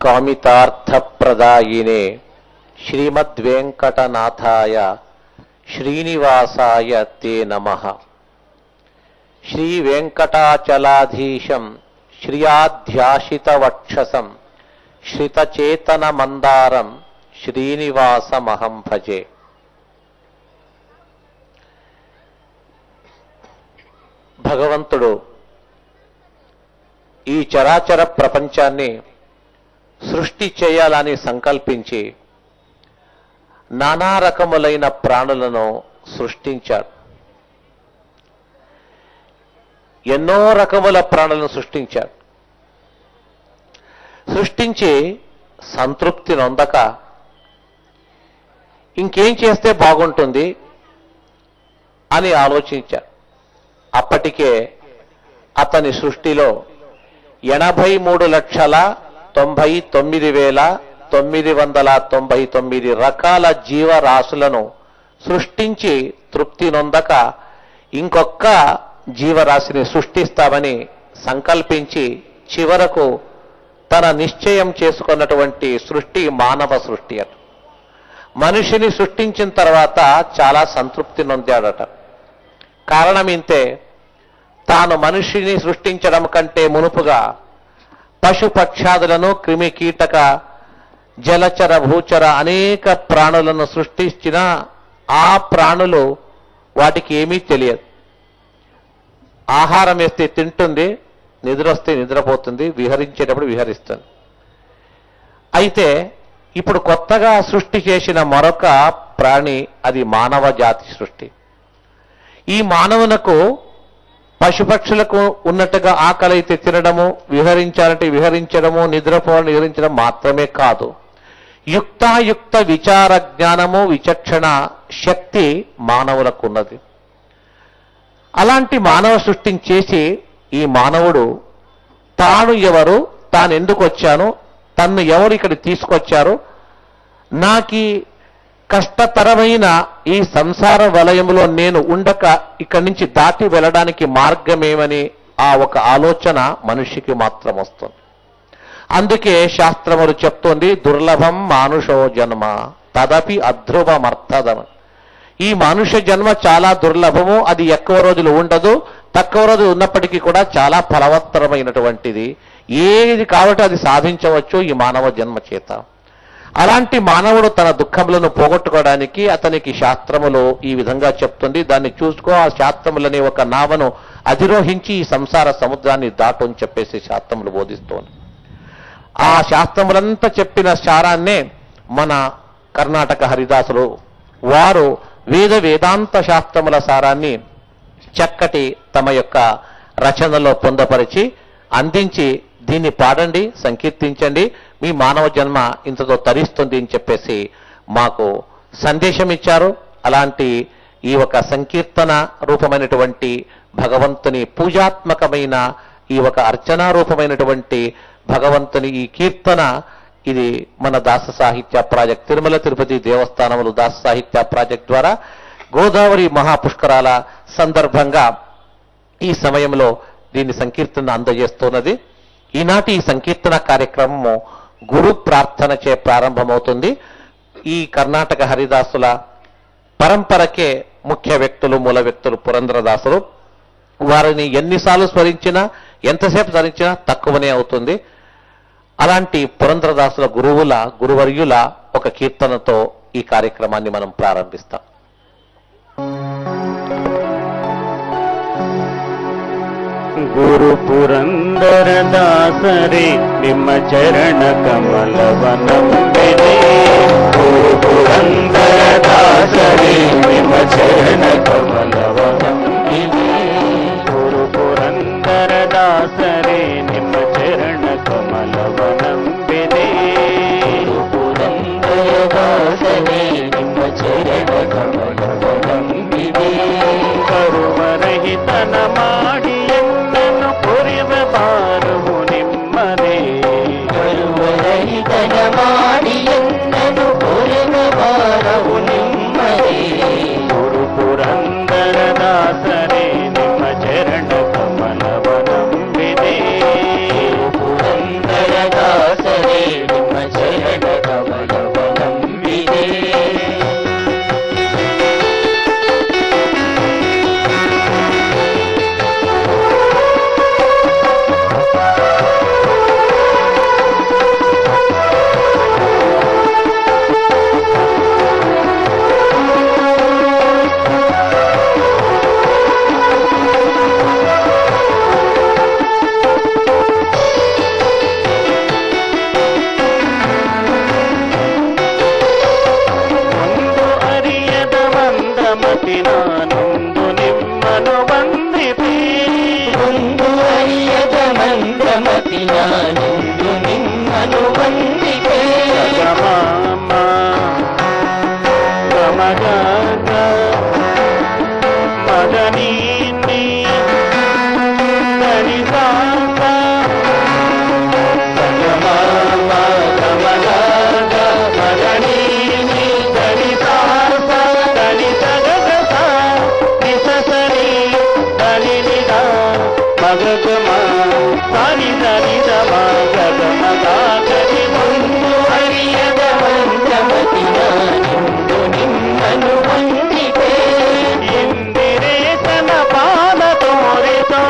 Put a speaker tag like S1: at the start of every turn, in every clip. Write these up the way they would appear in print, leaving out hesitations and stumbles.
S1: కామితార్థప్రదాయినే శ్రీమద్వేంకటనాథాయ శ్రీనివాసాయ తే నమః. శ్రీవేంకటాచలాధీశం శ్రియాధ్యాసితవక్షసం శ్రితచేతనమందారం శ్రీనివాసమహం భజే. భగవంతుడు ఈ చరాచర ప్రపంచాన్ని సృష్టి చేయాలని సంకల్పించి నానా రకములైన ప్రాణులను సృష్టించాడు. ఎన్నో రకముల ప్రాణులను సృష్టించాడు. సృష్టించి సంతృప్తి నొందక ఇంకేం చేస్తే బాగుంటుంది అని ఆలోచించాడు. అప్పటికే అతని సృష్టిలో 83,99,999 రకాల జీవరాశులను సృష్టించి తృప్తి నొందక ఇంకొక జీవరాశిని సృష్టిస్తామని సంకల్పించి చివరకు తన నిశ్చయం చేసుకున్నటువంటి సృష్టి మానవ సృష్టి అట. మనిషిని సృష్టించిన తర్వాత చాలా సంతృప్తి నొందాడట. కారణం ఇంతే, తాను మనిషిని సృష్టించడం కంటే మునుపుగా పశుపక్షాదులను క్రిమి కీటక జలచర భూచర అనేక ప్రాణులను సృష్టించిన ఆ ప్రాణులు వాటికి ఏమీ తెలియదు. ఆహారం వేస్తే తింటుంది, నిద్రొస్తే నిద్రపోతుంది, విహరించేటప్పుడు విహరిస్తుంది. అయితే ఇప్పుడు కొత్తగా సృష్టి చేసిన మరొక ప్రాణి, అది మానవ జాతి సృష్టి. ఈ మానవునకు పశుపక్షులకు ఉన్నట్టుగా ఆకలి అయితే తినడము, విహరించాలంటే విహరించడము, నిద్రపోవాలని నిద్రించడం మాత్రమే కాదు, యుక్తాయుక్త విచార జ్ఞానము విచక్షణ శక్తి మానవులకు ఉన్నది. అలాంటి మానవ సృష్టిని చేసి ఈ మానవుడు తాను ఎవరు, తాను ఎందుకు వచ్చాను, తన్ను ఎవరు ఇక్కడ తీసుకొచ్చారు, నాకీ కష్టతరమైన ఈ సంసార వలయంలో నేను ఉండక ఇక్కడి నుంచి దాటి వెళ్ళడానికి మార్గమేమని ఆ ఒక ఆలోచన మనిషికి మాత్రం వస్తుంది. అందుకే శాస్త్రములు చెప్తోంది, దుర్లభం మానుషో జన్మ తదపి అధ్రువమర్థదం. ఈ మనుష్య జన్మ చాలా దుర్లభము, అది ఎక్కువ రోజులు ఉండదు, తక్కువ రోజులు ఉన్నప్పటికీ కూడా చాలా ఫలవత్తరమైనటువంటిది. ఏది కాబట్టి అది సాధించవచ్చు ఈ మానవ జన్మ చేత. అలాంటి మానవుడు తన దుఃఖములను పోగొట్టుకోవడానికి అతనికి శాస్త్రములు ఈ విధంగా చెప్తుంది. దాన్ని చూసుకో, ఆ శాస్త్రములని ఒక నావను అధిరోహించి ఈ సంసార సముద్రాన్ని దాటు అని చెప్పేసి శాస్త్రములు బోధిస్తోంది. ఆ శాస్త్రములంతా చెప్పిన సారాన్నే మన కర్ణాటక హరిదాసులు వారు వేదాంత శాస్త్రముల సారాన్ని చక్కటి తమ యొక్క రచనలో పొందపరిచి అందించి, దీన్ని పాడండి, సంకీర్తించండి, మీ మానవ జన్మ ఇంతతో తరిస్తుంది అని చెప్పేసి మాకు సందేశం ఇచ్చారు. అలాంటి ఈ ఒక సంకీర్తన రూపమైనటువంటి భగవంతుని పూజాత్మకమైన ఈ ఒక అర్చనా రూపమైనటువంటి భగవంతుని ఈ కీర్తన, ఇది మన దాస సాహిత్య ప్రాజెక్ట్, తిరుమల తిరుపతి దేవస్థానములు దాస సాహిత్య ప్రాజెక్ట్ ద్వారా గోదావరి మహాపుష్కరాల సందర్భంగా ఈ సమయంలో దీన్ని సంకీర్తన అందజేస్తున్నది. ఈనాటి ఈ సంకీర్తన కార్యక్రమము గురు ప్రార్థనచే ప్రారంభమవుతుంది. ఈ కర్ణాటక హరిదాసుల పరంపరకే ముఖ్య వ్యక్తులు, మూల వ్యక్తులు పురంధరదాసులు. వారిని ఎన్నిసార్లు స్మరించినా, ఎంతసేపు స్మరించినా తక్కువనే అవుతుంది. అలాంటి పురంధరదాసుల గురువర్యుల ఒక కీర్తనతో ఈ కార్యక్రమాన్ని మనం ప్రారంభిస్తాం.
S2: ಗುರು ಪುರಂದರದಾಸರೇ ನಿಮ್ಮ ಚರಣ ಕಮಲವನಂಬಿದೆ. ಗುರು ಪುರಂದರದಾಸರೇ ನಿಮ್ಮ ಚರಣ ಕಮಲವನಂಬಿದೆ. ಗುರು ಪುರಂದರದಾಸರೇ ನಿಮ್ಮ ಚರಣ ಕಮಲವನಂಬಿದೆ. ಗುರು ಪುರಂದರದಾಸರೇ ನಿಮ್ಮ ಚರಣ ಕಮಲವನಂಬಿದೆ. ಕರುವರಹಿತನ ಮಾಡಿ ಬಾರವು ನಿಮ್ಮದೇ. ಕರುವರಹಿತನ ಮಾಡಿ ಎನ್ನನು ಪುರಿವ ಬಾರವು ನಿಮ್ಮದೇ. ಮತಿ ನಾನೊಂದು ನಿಮ್ಮನು ವಂದಿಪೆ
S3: ಒಂದು ಅರಿಯದ ಮಂತ್ರಮತಿ ನಾನೊಂದು ನಿಮ್ಮನು ವಂದಿಪೆ
S2: ಗಮಮ ಗಮಗ ಮದನೀನಿ ಗಣಿಸಾಂಗ
S3: ಗಮಮ ಗಮಗ
S2: ಮದನೀನಿ ಗಣಿಸಾಂಗ ಗಣಿಸಗಸ ನಿಸಸರಿ ದಲಿನಿದ ಮಗಗಮ ಸರಿ ದಲಿದ ಮಗಗಮ ಗರಿ
S3: ಒಂದು ಅರಿಯದ ಮಂತ್ರಮತಿ ನಾನೊಂದು ನಿಮ್ಮನು ವಂದಿಪೆ
S2: ಇಂದಿರೇಶನ ಪಾದ ತೋರಿಸೋ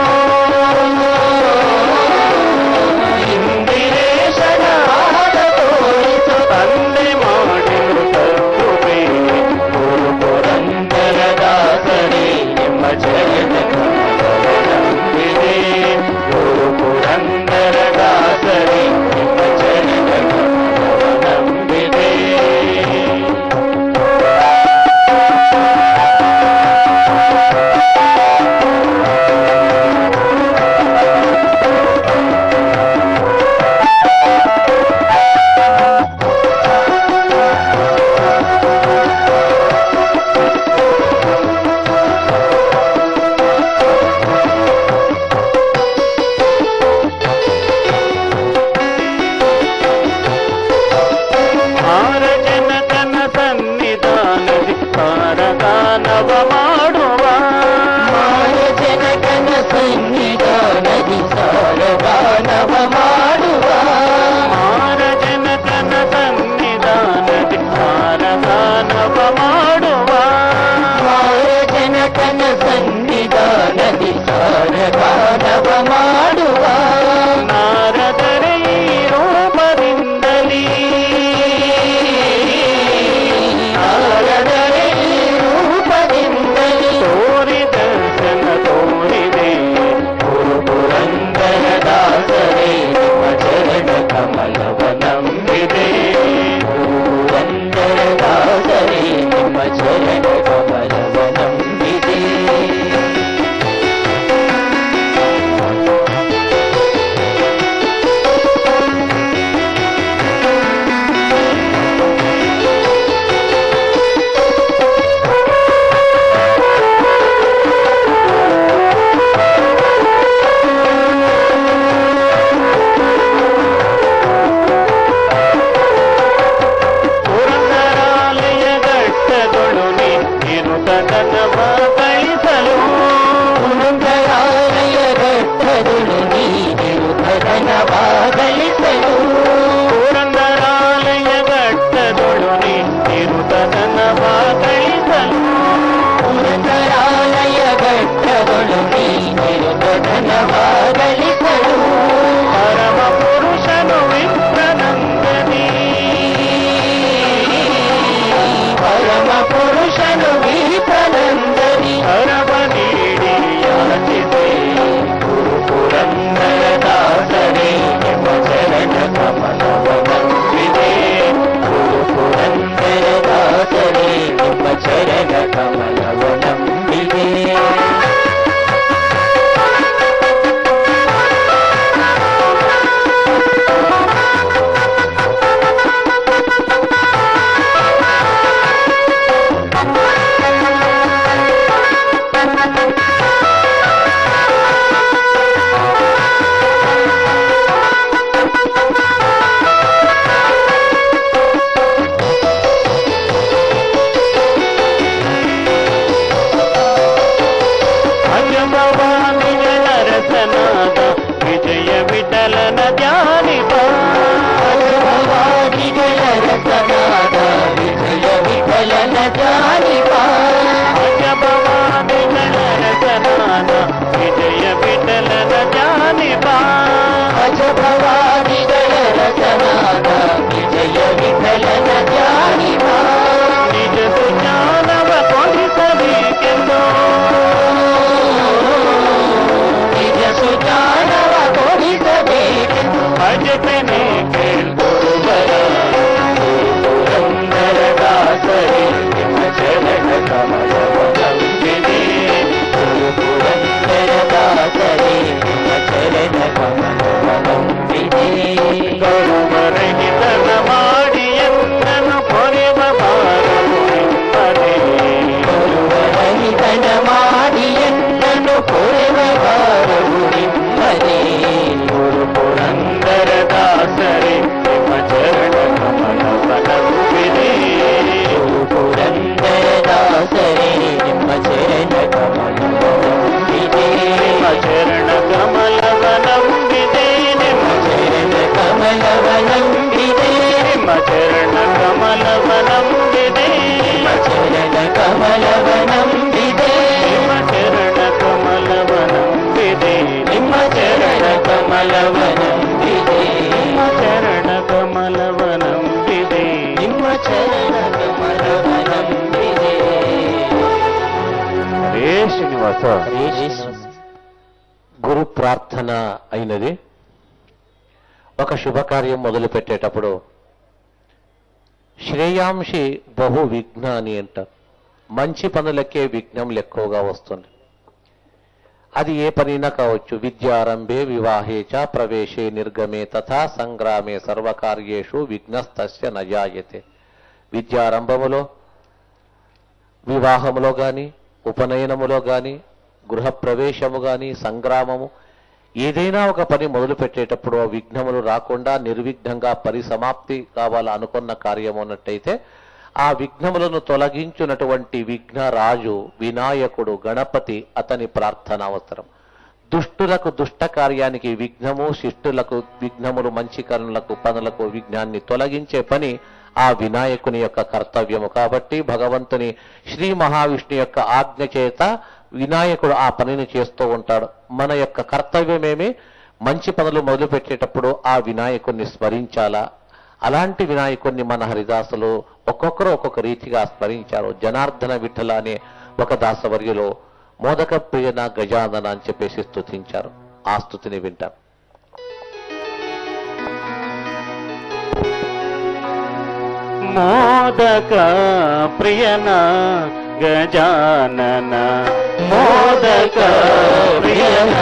S3: ಇಂದಿರೇಶನ ಪಾದ ತೋರಿಸು
S2: ತಂದೆ ಮಾಡಿರು ತಪ್ಪುವೆ
S3: ಗುರು ಪುರಂದರ ದಾಸರೇ ನಿಮ್ಮ ಚರಣ
S2: ನಂಬಿದೆ ಗುರು ಪುರಂದರ ದಾಸರೇ ನಿಮ್ಮ ಚರಣ ನಂಬಿದೆ ಆರ ಜನಕನ ಸನ್ನಿಧಾನದಿ ತಾರಗಾನವ ಮಾಡುವ
S3: ಮಾರ ಜನಕನ ಸನ್ನಿಧಾನದಿ ಸಾರಗಾನವ ಮಾಡುವ
S2: ಆರ ಜನಕನ ಸನ್ನಿಧಾನದಿ ತಾರಗಾನವ ಮಾಡುವ
S3: ಮಾರ ಜನಕನ ಸನ್ನಿಧಾನದಿ ಸಾರಗಾನವ ಮಾಡುವ
S2: ನಾರದರೆ ಈ ರೂಪದಿಂದಲೀ
S3: ನಾರದರೆ ಈ ರೂಪದಿಂದಲೇ
S2: ತೋರಿ ದರ್ಶನ ತೋರಿದೆ
S3: ಗುರು ಪುರಂದರ ದಾಸರೇ ನಿಮ್ಮ ಚರಣ ಕಮಲವ ನಂಬಿದೆ ಗುರು ಪುರಂದರ ದಾಸರೇ ನಿಮ್ಮ ಚರಣ ಕಮಲವ ನಂಬಿದೆ
S2: ಪುರಂದರಾಲಯ ಘಟ್ಟದೊಳು ನಿರುತನವ ಗಳಿಸಲು
S3: ಪುರಂದರಾಲಯ ಘಟ್ಟದೊಳು ನೀನಿರುತ್ತದನವ ಗಳಿಸಲು
S2: ಪುರಂದರಾಲಯ ಘಟ್ಟದೊಳು ನಿರುತನವ ಗಳಿಸಲು
S3: ಪುರಂದರಾಲಯ ಘಟ್ಟದೊಳು ನೀನಿರುತ್ತದನವ ಗಳಿಸಲು
S2: ಪರಮ ಪುರುಷನು ವಿಪ್ರನಂದನಿ
S3: ಪರಮ ಪುರುಷನು ವಿಪ್ರನಂದನಿ
S2: ಹರವ ನೀಡಿ ಯಾಚಿದೆ
S3: ಗುರು ಪುರಂದರ ದಾಸರೇ ನಿಮ್ಮ ಚರಣ ಕಮಲವ ನಂಬಿದೆ ಗುರು ಪುರಂದರ ದಾಸರೇ ನಿಮ್ಮ ಚರಣ ಕಮಲವ ನಂಬಿದೆ
S2: ಅಜಮವಾದಿಗಳರಸನಾದ ವಿಜಯ ವಿಠಲನ ಧ್ಯಾನಿಪ
S3: ಭಗವಾದಿಗಳ ರಸನಾದ ವಿಜಯ ವಿಠಲನ ಜಾನಿಪ
S2: ಅಜಮವಾದಿಗಳರಸನಾದ ವಿಜಯ ವಿಠಲನ ಧ್ಯಾನಿಪ
S3: ಅಜಭವಾದಿಗಳ ರಸನಾದ ವಿಜಯ ವಿಠಲನ ಜಾನಿಪ
S2: ನಿಜ ಸುಜ್ಞಾನವ ಕೊಡಿಸಬೇಕೆಂದು
S3: ನಿಜ ಸುಜ್ಞಾನವ ಕೊಡಿಸಬೇಕೆಂದು
S2: శ్రీనివాస.
S1: గురు ప్రార్థన అయినది. ఒక శుభకార్యం మొదలు పెట్టేటప్పుడు శ్రేయాంశి బహు విఘ్నాని అంటారు. మంచి పనులకే విఘ్నములు ఎక్కువగా వస్తుంది. అది ఏ పనైనా కావచ్చు. విద్యారంభే వివాహే చ ప్రవేశే నిర్గమే తథా సంగ్రామే సర్వకార్యేషు విఘ్నస్తస్య నజాయతే. విద్యారంభములో, వివాహములో గాని, ఉపనయనములో గాని, గృహప్రవేశము గాని, సంగ్రామము, ఏదైనా ఒక పని మొదలు పెట్టేటప్పుడు ఆ విఘ్నములు రాకుండా నిర్విఘ్నంగా పరిసమాప్తి కావాలనుకున్న కార్యం ఉన్నట్టయితే ఆ విఘ్నములను తొలగించున్నటువంటి విఘ్నరాజు వినాయకుడు గణపతి అతని ప్రార్థన అవసరం. దుష్టులకు దుష్ట కార్యానికి విఘ్నము, శిష్టులకు విఘ్నములు, మంచి కర్మలకు పనులకు విఘ్నాన్ని తొలగించే పని ఆ వినాయకుని యొక్క కర్తవ్యము. కాబట్టి భగవంతుని శ్రీ మహావిష్ణు యొక్క ఆజ్ఞ చేత వినాయకుడు ఆ పనిని చేస్తూ ఉంటాడు. మన యొక్క కర్తవ్యమేమి? మంచి పనులు మొదలు పెట్టేటప్పుడు ఆ వినాయకుడిని స్మరించాలా. అలాంటి వినాయకుడిని మన హరిదాసులు ఒక్కొక్కరు ఒక్కొక్క రీతిగా స్మరించారు. జనార్దన విఠల అనే ఒక దాసవర్యులు మోదక ప్రియన గజానన అని చెప్పేసి స్తుతించారు. ఆ స్తుతిని వింటారు.
S2: మోదక ప్రియన గజానన, మోదక ప్రియన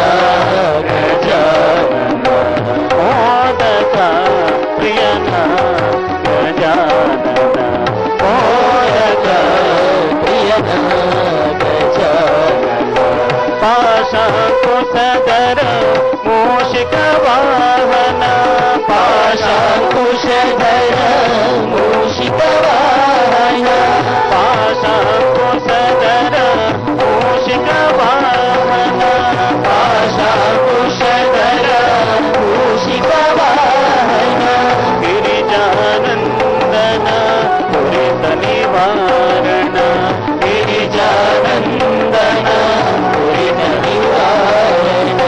S2: గజానన, మోదక ప్రియన గజానన, మోదక
S3: ప్రియన గజానన,
S2: పాశంకుశధర మూషిక వాహన,
S3: పాశంకుశధర మూషిక వాహన,
S2: పాశంకుశధర మూషిక వాహన,
S3: పాశంకుశధర మూషిక వాహన,
S2: గిరిజానందన పురిత నివారణ,
S3: గిరిజానందన పురిత నివారణ,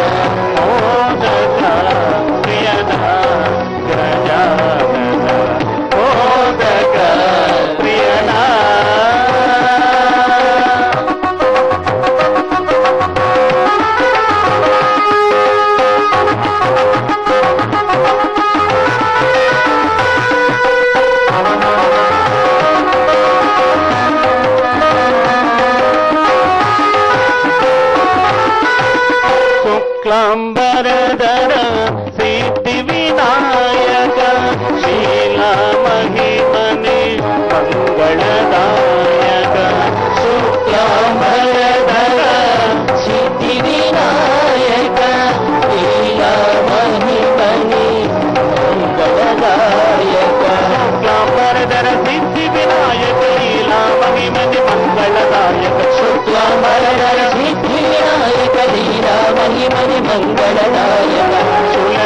S2: మోదక ప్రియన గజానన, మోదక ప్రియన. శుక్లాంబరధర సిద్ధి వినాయక, శీలా మహిమని మంగళదాయక,
S3: శుక్లాంబరధర సిద్ధి వినాయక, లీలా మహిమని మంగళదాయక,
S2: శుక్లాంబరధర సిద్ధి వినాయక, శీలా మహిమని మంగళదాయక,
S3: శుక్లాంబరధర సిద్ధి వినాయక, లీలా మహిమని మంగళదాయక,
S2: శూల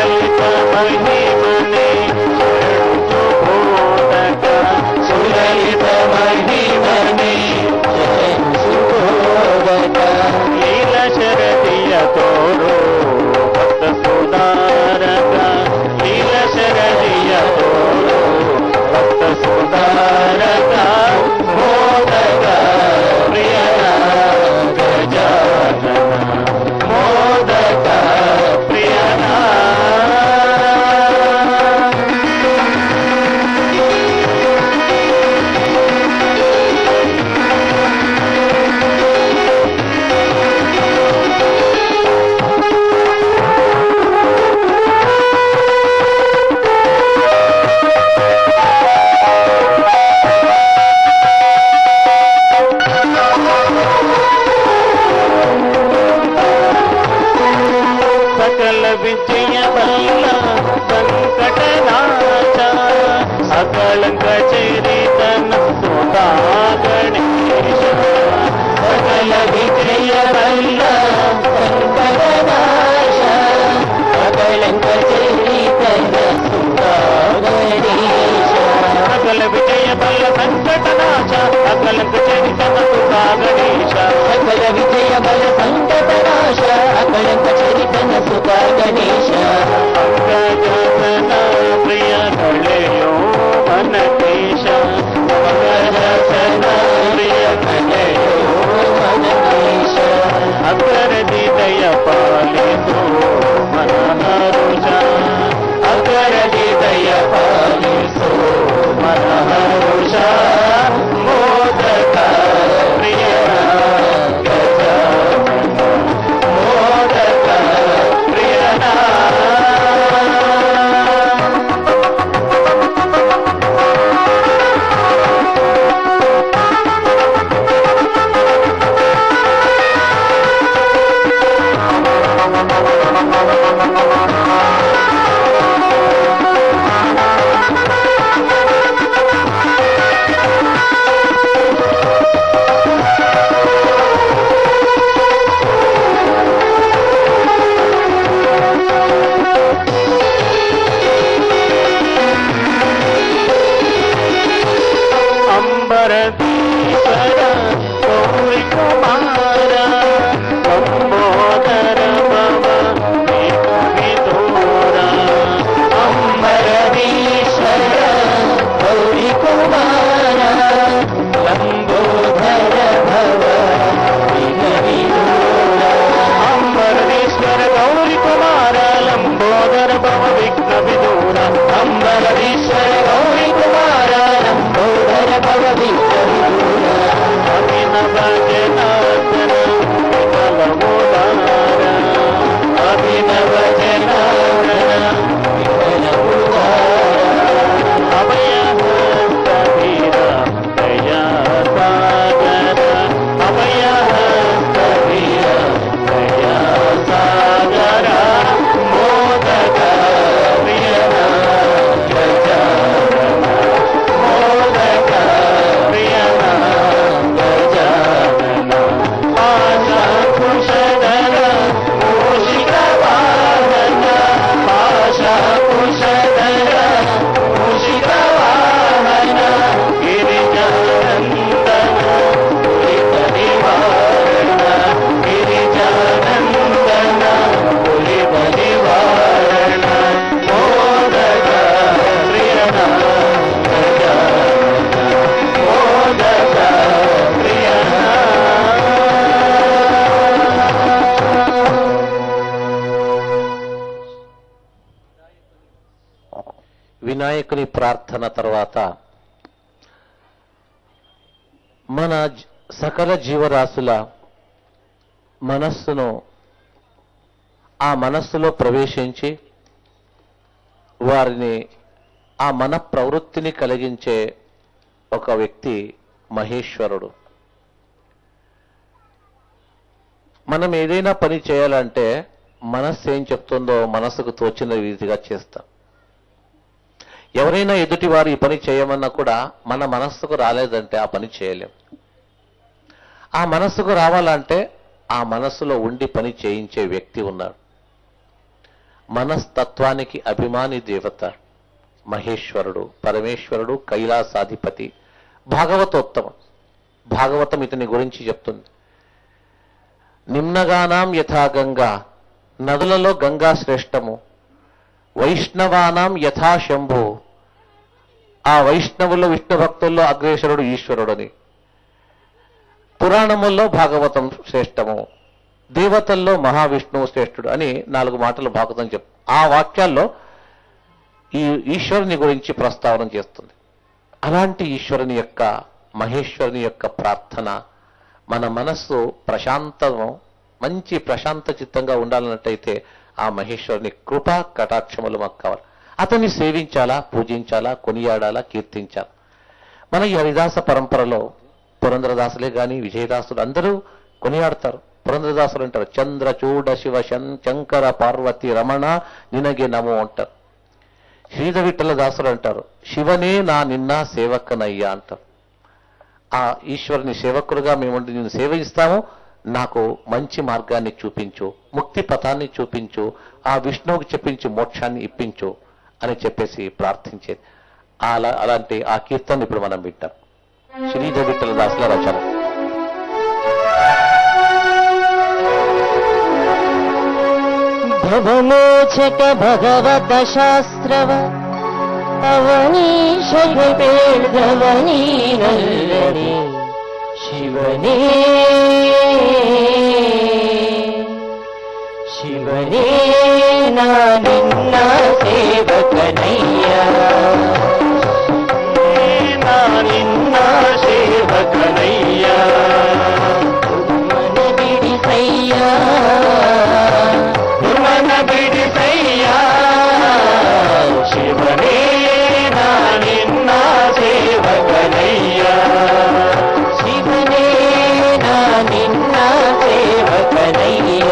S1: వినాయకుని ప్రార్థన తర్వాత మన సకల జీవరాశుల మనస్సును ఆ మనస్సులో ప్రవేశించి వారిని ఆ మన ప్రవృత్తిని కలిగించే ఒక వ్యక్తి మహేశ్వరుడు. మనం ఏదైనా పని చేయాలంటే మనస్సు ఏం చెప్తుందో మనసుకు తోచిన రీతిగా చేస్తాం. ఎవరైనా ఎదుటి వారు ఈ పని చేయమన్నా కూడా మన మనస్సుకు రాలేదంటే ఆ పని చేయలేం. ఆ మనస్సుకు రావాలంటే ఆ మనస్సులో ఉండి పని చేయించే వ్యక్తి ఉన్నాడు. మనస్తత్వానికి అభిమాని దేవత మహేశ్వరుడు, పరమేశ్వరుడు, కైలాసాధిపతి, భాగవతోత్తమం. భాగవతం ఇతని గురించి చెప్తుంది. నిమ్నగానాం యథా గంగా, నదులలో గంగా శ్రేష్టము. వైష్ణవానాం యథా శంభు, ఆ వైష్ణవుల్లో విష్ణు భక్తుల్లో అగ్రేశ్వరుడు ఈశ్వరుడని. పురాణముల్లో భాగవతం శ్రేష్టము, దేవతల్లో మహావిష్ణువు శ్రేష్ఠుడు అని 4 మాటలు భాగవతం చెప్. ఆ వాక్యాల్లో ఈ ఈశ్వరుని గురించి ప్రస్తావన చేస్తుంది. అలాంటి ఈశ్వరుని యొక్క, మహేశ్వరుని యొక్క ప్రార్థన మన మనస్సు ప్రశాంతము, మంచి ప్రశాంత చిత్తంగా ఉండాలన్నట్టయితే ఆ మహేశ్వరుని కృపా కటాక్షములు మాకు కావాలి. అతన్ని సేవించాలా, పూజించాలా, కొనియాడాలా, కీర్తించాలా. మన ఈ హరిదాస పరంపరలో పురంధరదాసులే కానీ విజయదాసులు అందరూ కొనియాడతారు. పురంధరదాసులు అంటారు, చంద్రచూడ శివ శంకర పార్వతి రమణ నినగే నమో అంటారు. శ్రీధ విఠల దాసులు అంటారు, శివనే నా నిన్న సేవకనయ్యా అంటారు. ఆ ఈశ్వరుని సేవకులుగా మేము నిన్ను సేవిస్తాము, నాకు మంచి మార్గాన్ని చూపించు, ముక్తి పథాన్ని చూపించు, ఆ విష్ణువుకి చెప్పించి మోక్షాన్ని ఇప్పించు అని చెప్పేసి ప్రార్థించేది. అలాంటి ఆ కీర్తన ఇప్పుడు మనం వింటాం. శ్రీధ విఠల దాసుల రచన.
S3: భవమోచక భగవత శాస్త్రవ ಅವನೀಶಗ ಬೇಡವನೀನಲ್ಲದೆ ಶಿವನೇ ಶಿವನೇ ನಾನಿನ್ನ ಸೇವಕನಯ್ಯ
S2: ನಾನಿನ್ನ ಸೇವಕನಯ್ಯ
S3: ಮನ ಬಿಡಿಸಯ್ಯ
S2: ಮನ ಬಿಡಿಸಯ್ಯ ಶಿವನೇ ನಾನಿನ್ನ ಸೇವಕನಯ್ಯ
S3: ಶಿವನೇ ನಾನಿನ್ನ ಸೇವಕನಯ್ಯ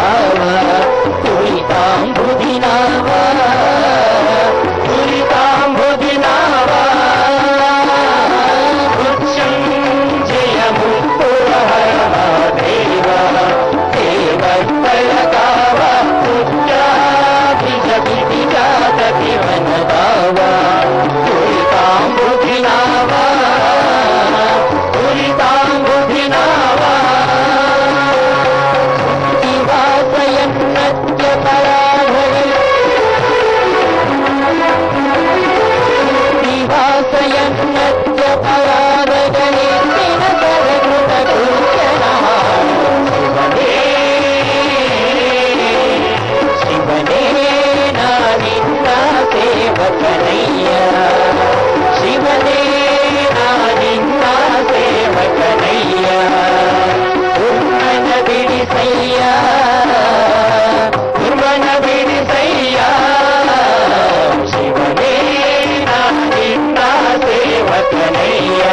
S3: ಭಾವ ತುಳಿತಾಂಬುದಿ ನಾವ
S2: ತುರಿತಾಂಬುದಿ ನಾವ ಮೃತ್ಯುಂಜಯ ಮುಪ್ಪುರಹರ ದೇವ ದೇವತ್ತಳ ಕಾವ ಮುತ್ಯಾಭಿಜ ಜಾತಕಿ ವನದಾವ ತುರಿತಾಂಬುದಿ ನಾವ ತುರಿತಾಂಬುದಿ ನಾವ
S3: ದಿವಾಸಯನ್ನತ್ಯ ಪರಾಧರೆ ದಿವಾಸಯನ್ನತ್ಯ ಪರಾಧರೆ ಸರಕೃತ ಕೃತ್ಯನ ಶಿವನೇ ನಾನಿನ್ನ ಸೇವಕನಯ್ಯ ಶಿವನೇ ನಾನಿನ್ನ ಸೇವಕನಯ್ಯ ದುರ್ಮನ ಬಿಡಿಸಯ್ಯ
S2: ದುರ್ಮನ ಬಿಡಿಸಯ್ಯ ಶಿವನೇ ನಾನಿನ್ನ ಸೇವಕನಯ್ಯ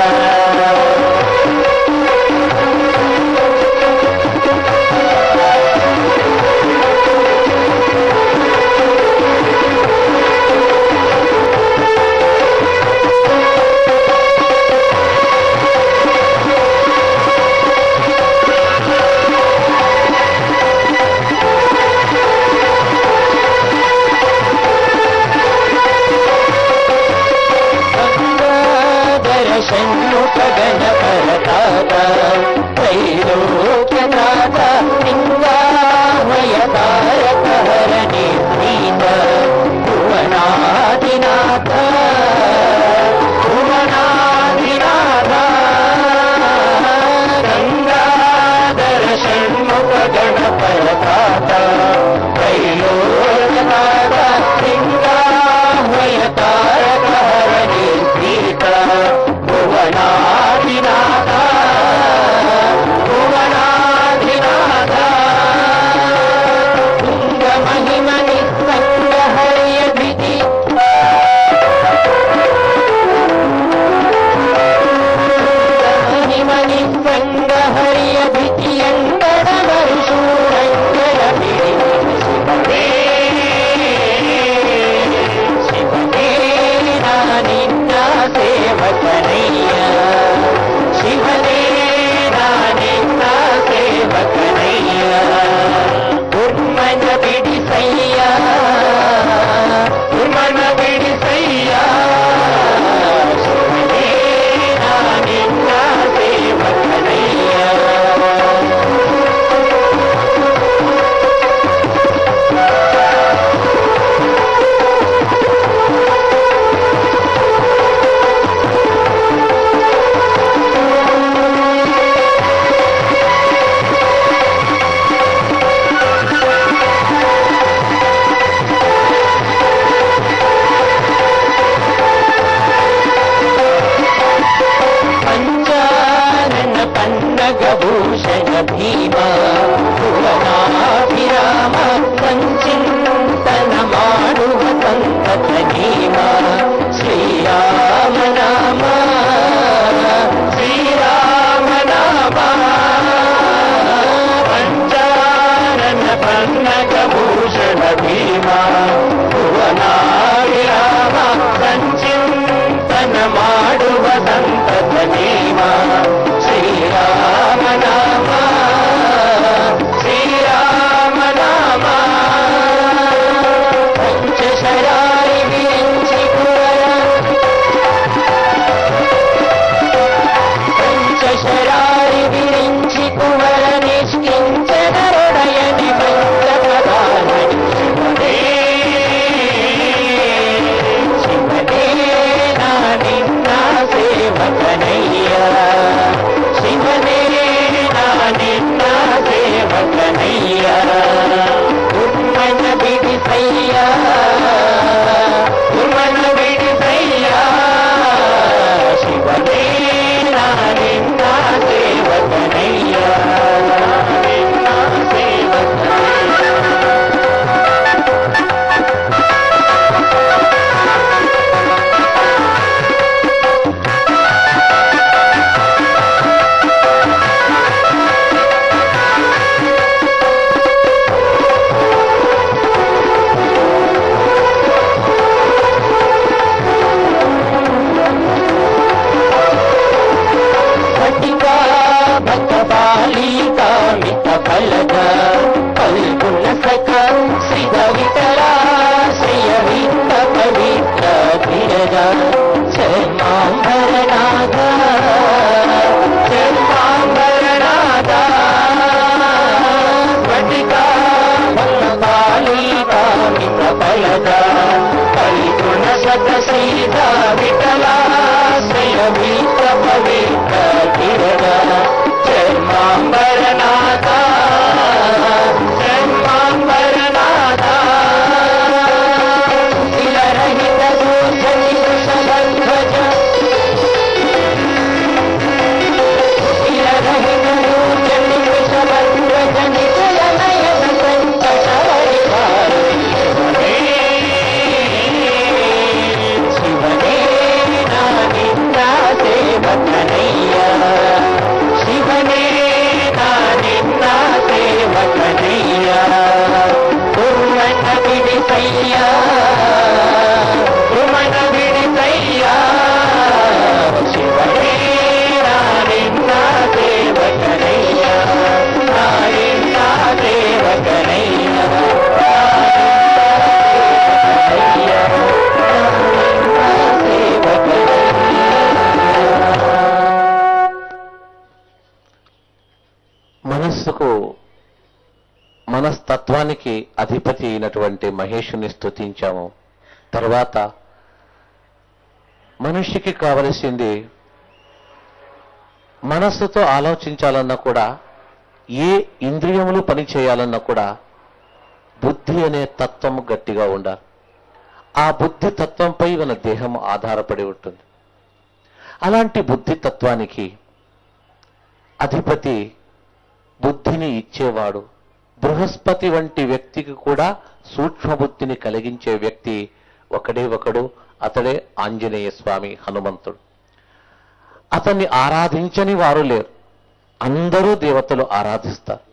S3: ಷಣ್ಮುಖ ಗಣಪರತಾತ ತ್ರೈಲೋಕ್ಯನಾಥ ಲಿಂಗಾಮಯ ತಾರಕ ಹರ ನಿರ್ಣೀತ ಭುವನಾದಿನಾಥ
S2: ಭುವನಾಧಿನಾಥ ಗಂಗಾಧರ ಷಣ್ಮುಖ ಗಣಪರತಾತ ತ್ರೈಲೋಕ್ಯನಾಥ ಲಿಂಗಾಮಯ ತಾರಕ ಹರ ನಿರ್ಣೀತ ಭುವನಾಧಿನಾಥ ಭುವನಾಧಿನಾಥ
S3: ತುಂಗ ಮಹಿಮ ನಿಸ್ಸಂಗ ಹರಿಯ ದ್ವಿತಿ ಮಹಿಮ ನಿಸ್ಸಂಗ ಹರಿಯ ದ್ವಿತಿಯಂಗಡ ಮರುಶೂರಂಗರ ಬಿಡಿ ಶಿವನೇ ನಾನಿನ್ನ ಸೇವಕನಯ್ಯ
S2: ಶಿವನೇ ನಾನಿನ್ನ ಸೇವಕನಯ್ಯ
S3: ದುರ್ಮನ ಬಿಡಿಸಯ್ಯ
S2: ದುರ್ಮನ ಬಿಡಿಸಯ್ಯ ಶಿವನೇ ನಾನಿನ್ನ ಸೇವಕನಯ್ಯ
S3: ಪಂಚಾನನ ಪನ್ನಗಭೂಷಣ ಭೀಮ ಭುವನಾಭಿರಾಮ ಸಂಚಿಂತನ ಮಾಡುವ ಸಂತತ ನೇಮ ಶ್ರೀರಾಮ ನಾಮ
S2: ಶ್ರೀರಾಮ ನಾಮ ಪಂಚಾನನ ಪನ್ನಗ ಭೂಷಣ ಭೀಮ ಭುವನಾಭಿರಾಮ ಸಂಚಿಂತನ ಮಾಡುವ ಸಂತತ ನೇಮ ಶ್ರೀರಾಮ ನಾಮ
S3: విడితయ్యా మన విడితయ్యా శివనే నానిన్న దేవకనయ్యా నానిన్న దేవకనయ్యా
S1: మనస్సుకు మనస్తత్వానికి అధిపతి అయినటువంటి మహేషుని స్తుతించాము. తర్వాత మనిషికి కావలసింది మనస్సుతో ఆలోచించాలన్నా కూడా, ఏ ఇంద్రియములు పని చేయాలన్నా కూడా బుద్ధి అనే తత్వం గట్టిగా ఉండాలి. ఆ బుద్ధి తత్వంపై మన దేహం ఆధారపడి ఉంటుంది. అలాంటి బుద్ధి తత్వానికి అధిపతి, బుద్ధిని ఇచ్చేవాడు, బృహస్పతి వంటి వ్యక్తికి కూడా సూక్ష్మ బుద్ధిని కలిగించే వ్యక్తి ఒకడే ఒకడు, అతడే ఆంజనేయ స్వామి, హనుమంతుడు. అతన్ని ఆరాధించని వారు లేరు. అందరూ దేవతలు ఆరాధిస్తారు.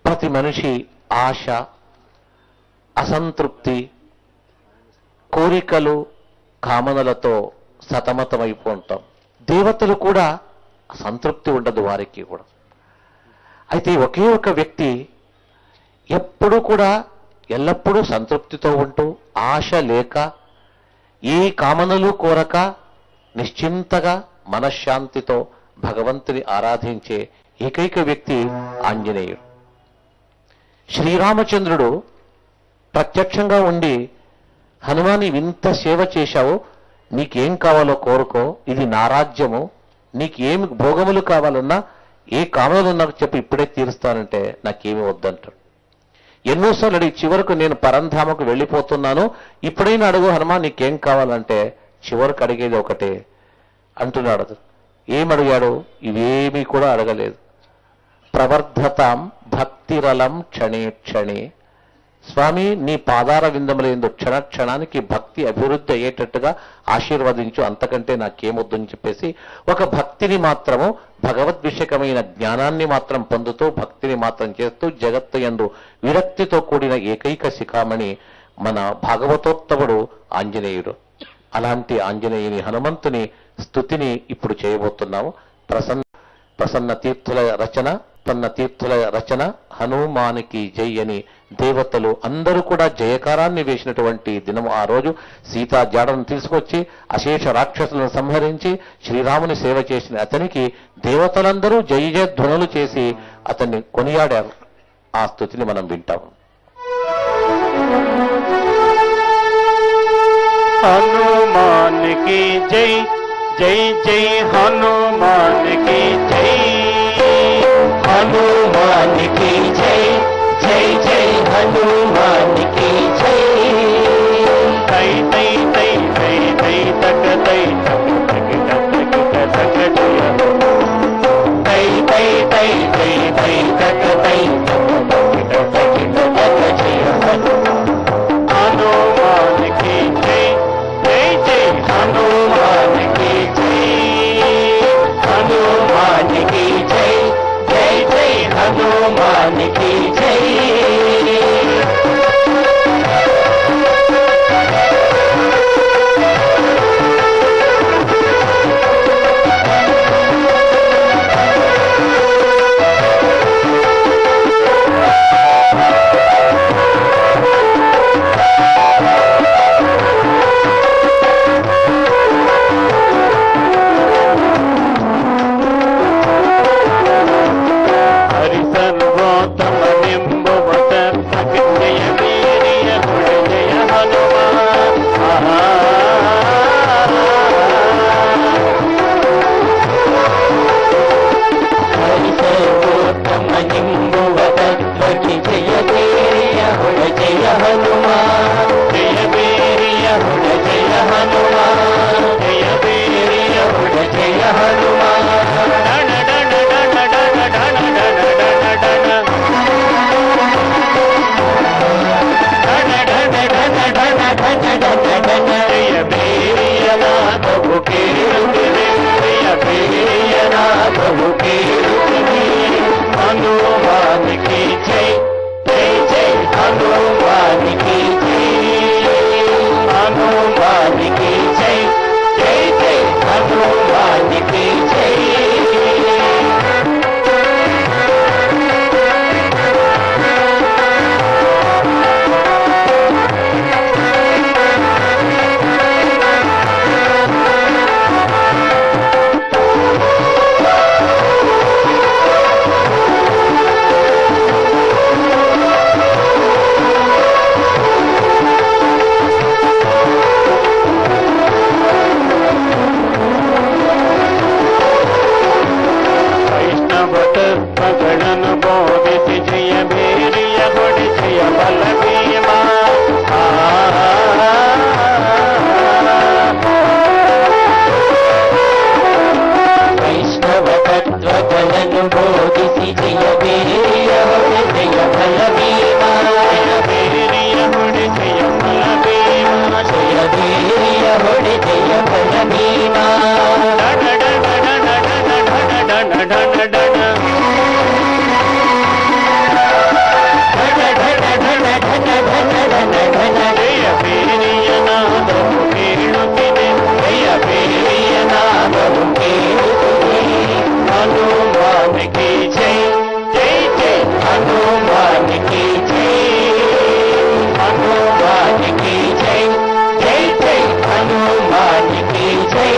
S1: ప్రతి మనిషి ఆశ, అసంతృప్తి, కోరికలు, కామనలతో సతమతమైపో ఉంటాం. దేవతలు కూడా సంతృప్తి ఉండదు వారికి కూడా. అయితే ఒకే ఒక వ్యక్తి ఎప్పుడూ కూడా ఎల్లప్పుడూ సంతృప్తితో ఉంటూ, ఆశ లేక, ఏ కామనలు కోరక, నిశ్చింతగా మనశ్శాంతితో భగవంతుని ఆరాధించే ఏకైక వ్యక్తి ఆంజనేయుడు. శ్రీరామచంద్రుడు ప్రత్యక్షంగా ఉండి, హనుమాని ఇంత సేవ చేశావు, నీకేం కావాలో కోరుకో, ఇది నా రాజ్యము, నీకేమి భోగములు కావాలన్నా, ఏ కామనలు నాకు చెప్పి ఇప్పుడే తీరుస్తానంటే నాకేమి వద్దంటాడు. ఎన్నోసార్లు అడిగి చివరకు నేను పరంధామకు వెళ్ళిపోతున్నాను, ఇప్పుడైనా అడుగు హనుమాన్ నీకేం కావాలంటే చివరకు అడిగేది ఒకటే అంటున్నాడు. ఏమడిగాడు? ఇవేమీ కూడా అడగలేదు. ప్రవర్ధతాం భక్తిరలం క్షణే క్షణే, స్వామి నీ పాదార విందములందు క్షణ క్షణానికి భక్తి అభివృద్ధి అయ్యేటట్టుగా ఆశీర్వదించు, అంతకంటే నాకేమొద్దని చెప్పేసి ఒక భక్తిని మాత్రము, భగవద్విషయకమైన జ్ఞానాన్ని మాత్రం పొందుతూ, భక్తిని మాత్రం చేస్తూ, జగత్తు యందు విరక్తితో కూడిన ఏకైక శిఖామణి మన భాగవతోత్తముడు ఆంజనేయుడు. అలాంటి ఆంజనేయుని, హనుమంతుని స్తుతిని ఇప్పుడు చేయబోతున్నాము. ప్రసన్న తీర్థుల రచన హనుమానికి జై అని దేవతలు అందరూ కూడా జయకారాన్ని వేసినటువంటి దినము ఆ రోజు. సీతా జాడను తీసుకొచ్చి అశేష రాక్షసులను సంహరించి శ్రీరాముని సేవ చేసిన అతనికి దేవతలందరూ జయ జయధ్వనులు చేసి అతన్ని కొనియాడారు. ఆ స్తుతిని మనం వింటాము.
S2: हनुमान की जय जय जय हनुमान की जय
S3: हनुमान की जय जय जय हनुमान की जय
S2: तै तै तै तै तै तक तै तक तक तक जय
S3: तै तै तै तै तै तक तै तक तक जय
S2: हनुमान की जय जय जय
S3: हनुमान की जय हनुमान की जय जय जय हनुमान की जय
S2: ಧರ್ಮಗಳನ್ನು ಬೋಧಿಸಿ ಜಯ ಬೇರಿಯ ಹೊಡೆ ಜಯ ಬಲ ಭೀಮ
S3: ವೈಷ್ಣವ ತತ್ವಗಳನ್ನು ಬೋಧಿಸಿ ಜಯ ಬೇರಿಯ ಹೊಡೆ ಜಯ ಬಲ ಭೀಮ
S2: ಬೇರಿಯ ಹೊಡೆ ಜಯ ಬಲ ಭೀಮ
S3: ಜಯ ಬೇರಿಯ ಹೊಡೆ ಜಯ ಬಲ ಭೀಮ
S2: ಜಯ ಬೇರಿಯ ನಾದವು ಕೇಳುತ್ತಿದೆ ಜಯ ಬೇರಿಯ ನಾದವು ಕೇಳುತ್ತಿದೆ ಹನುಮಾನ್ ಕಿ ಜೈ ಜೈ ಜೈ
S3: ಹನುಮಾನ್ ಕಿ ಜೈ ಹನುಮಾನ್ ಕಿ ಜೈ ಜೈ ಜೈ ಹನುಮಾನ್ ಕಿ ಜೈ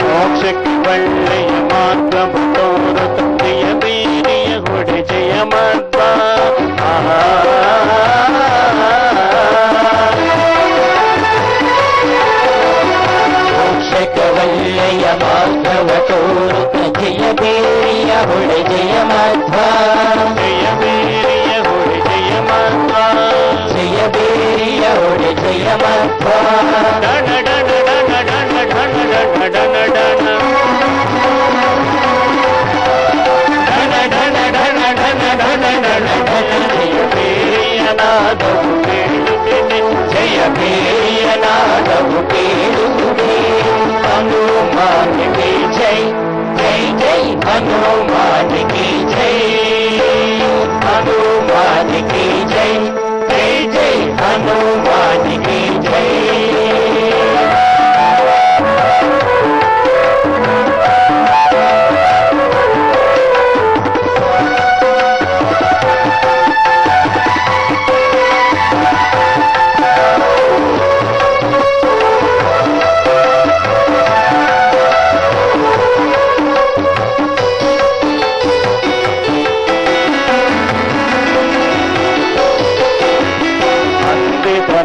S2: ಮೋಕ್ಷಕ್ಕೆ ಒಳ್ಳೆಯ ಮಾರ್ಗ ತೋರುತ್ತ ಜಯ ಬೇರಿಯ ಹೊಡೆ ಜಯ ಮಧ್ವ
S3: ಮೋಕ್ಷಕ ಒಳ್ಳೆಯ ಮಾರ್ಗವ ತೋರುತ್ತ ಜಯ ಬೇರಿಯ ಹೊಡೆ ಜಯ ಮಧ್ವ
S2: ಜಯ ಬೇರಿಯ ಹೊಡೆ ಜಯ ಮಧ್ವ
S3: ಜಯ ಬೇರಿಯ ಹೊಡೆ ಜಯ ಮಧ್ವ
S2: ಡಣ ಡಣ ಡಣ ಡಣ ಡಣ ಡಣ ಡಣ ಡಣ ಜಯ ಬೇರಿಯ ನಾದವು ಕೇಳುತ್ತಿದೆ
S3: ಜಯ ಬೇರಿಯ ನಾದವು ಕೇಳುವುದೇ ಹನುಮಾನ್ ಕಿ ಜೈ ಜೈ ಜೈ ಹನುಮಾನ್ ಕಿ ಜೈ ಹನುಮಾನ್ ಕಿ ಜೈ ಜೈ ಜೈ ಹನುಮಾನ್ ಕಿ ಜೈ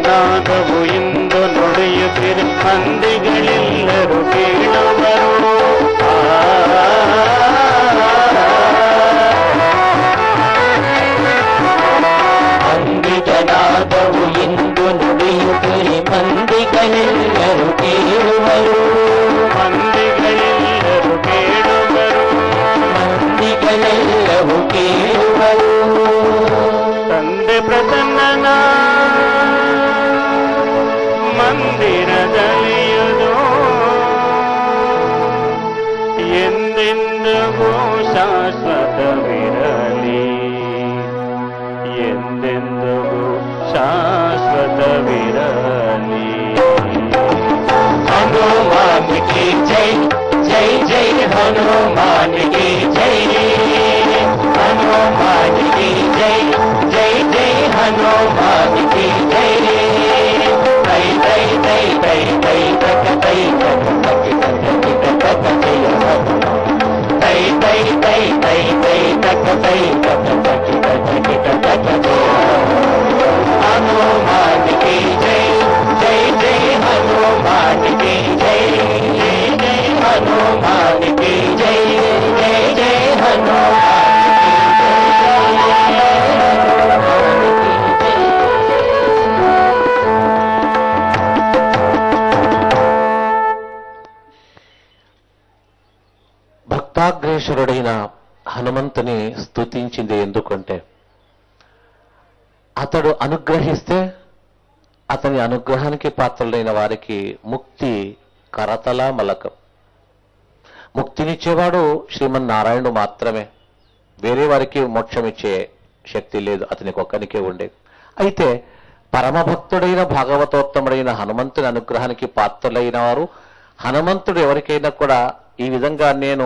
S2: ನಾದವು ಇಂದು ನುಡಿಯುತ್ತಿರು ಮಂದಿಗಳೆಲ್ಲರೂ ಕೇಳುವರು
S3: ಅಂಬಿಗನಾದವು ಇಂದು ನುಡಿಯುತ್ತಿರಿ ಮಂದಿಗಳೆಲ್ಲರೂ ಕೇಳುವರು
S2: ಮಂದಿಗಳೆಲ್ಲರೂ ಕೇಳುವರು
S3: ಮಂದಿಗಳೆಲ್ಲವೂ ಕೇಳುವರು
S2: ತಂದೆ ಪ್ರಸನ್ನನ ಮಂದಿರದಲ್ಲಿಯುವುದು ಎಂದೆಂದಿಗೂ ಶಾಶ್ವತವಿರಲಿ ಎಂದೆಂದಿಗೂ ಶಾಶ್ವತವಿರಲಿ
S3: ಹನುಮಾನ್ ಕಿ ಜೈ ಜೈ ಜೈ ಹನುಮಾನ್ ಕಿ ಜೈ ಹನುಮಾನ್ ಕಿ ಜೈ ಜೈ ಜೈ ಹನುಮಾನ್ ಕಿ ಜೈ ತೈ ತೈ ತೈ ತೈ ತೈ ತಕ ತೈ ತಕ ತಕ ತಕ ಜಯ ತೈ ತೈ ತೈ ತೈ ತೈ ತಕ ತೈ ತಕ ತಕ ತಕ ಜಯ ಹನುಮಾನ್ ಕಿ ಜೈ ಜೈ ಜೈ ಹನುಮಾನ್ ಕಿ ಜೈ ಜೈ ಜೈ ಹನುಮಾನ್ ಕಿ ಜೈ ಜೈ ಜೈ ಹನುಮಾನ್
S1: భక్తాగ్రేసురుడైన హనుమంతుని స్తుతించింది ఎందుకంటే అతడు అనుగ్రహిస్తే అతని అనుగ్రహానికి పాత్రులైన వారికి ముక్తి కరతల మలకం. ముక్తినిచ్చేవాడు శ్రీమన్నారాయణుడు మాత్రమే. వేరే వారికి మోక్షం ఇచ్చే శక్తి లేదు, అతనికి ఒక్కనికే ఉండేది. అయితే పరమభక్తుడైన భాగవతోత్తముడైన హనుమంతుని అనుగ్రహానికి పాత్రులైన వారు హనుమంతుడు ఎవరికైనా కూడా ఈ విధంగా నేను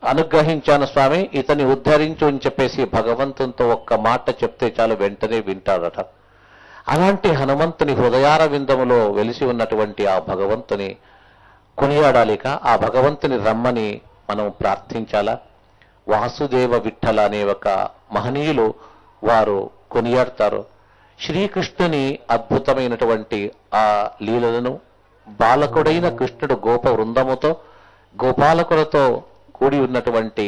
S1: అనుగ్రహించాను స్వామి, ఇతన్ని ఉద్ధరించు అని చెప్పేసి భగవంతునితో ఒక్క మాట చెప్తే చాలు వెంటనే వింటాడట. అలాంటి హనుమంతుని హృదయారవిందములో వెలిసి ఉన్నటువంటి ఆ భగవంతుని కొనియాడాలిక, ఆ భగవంతుని రమ్మని మనం ప్రార్థించాలా? వాసుదేవ విఠల అనే ఒక మహనీయులు వారు కొనియాడతారు. శ్రీకృష్ణుని అద్భుతమైనటువంటి ఆ లీలలను బాలకుడైన కృష్ణుడు గోప వృందముతో గోపాలకులతో కూడి ఉన్నటువంటి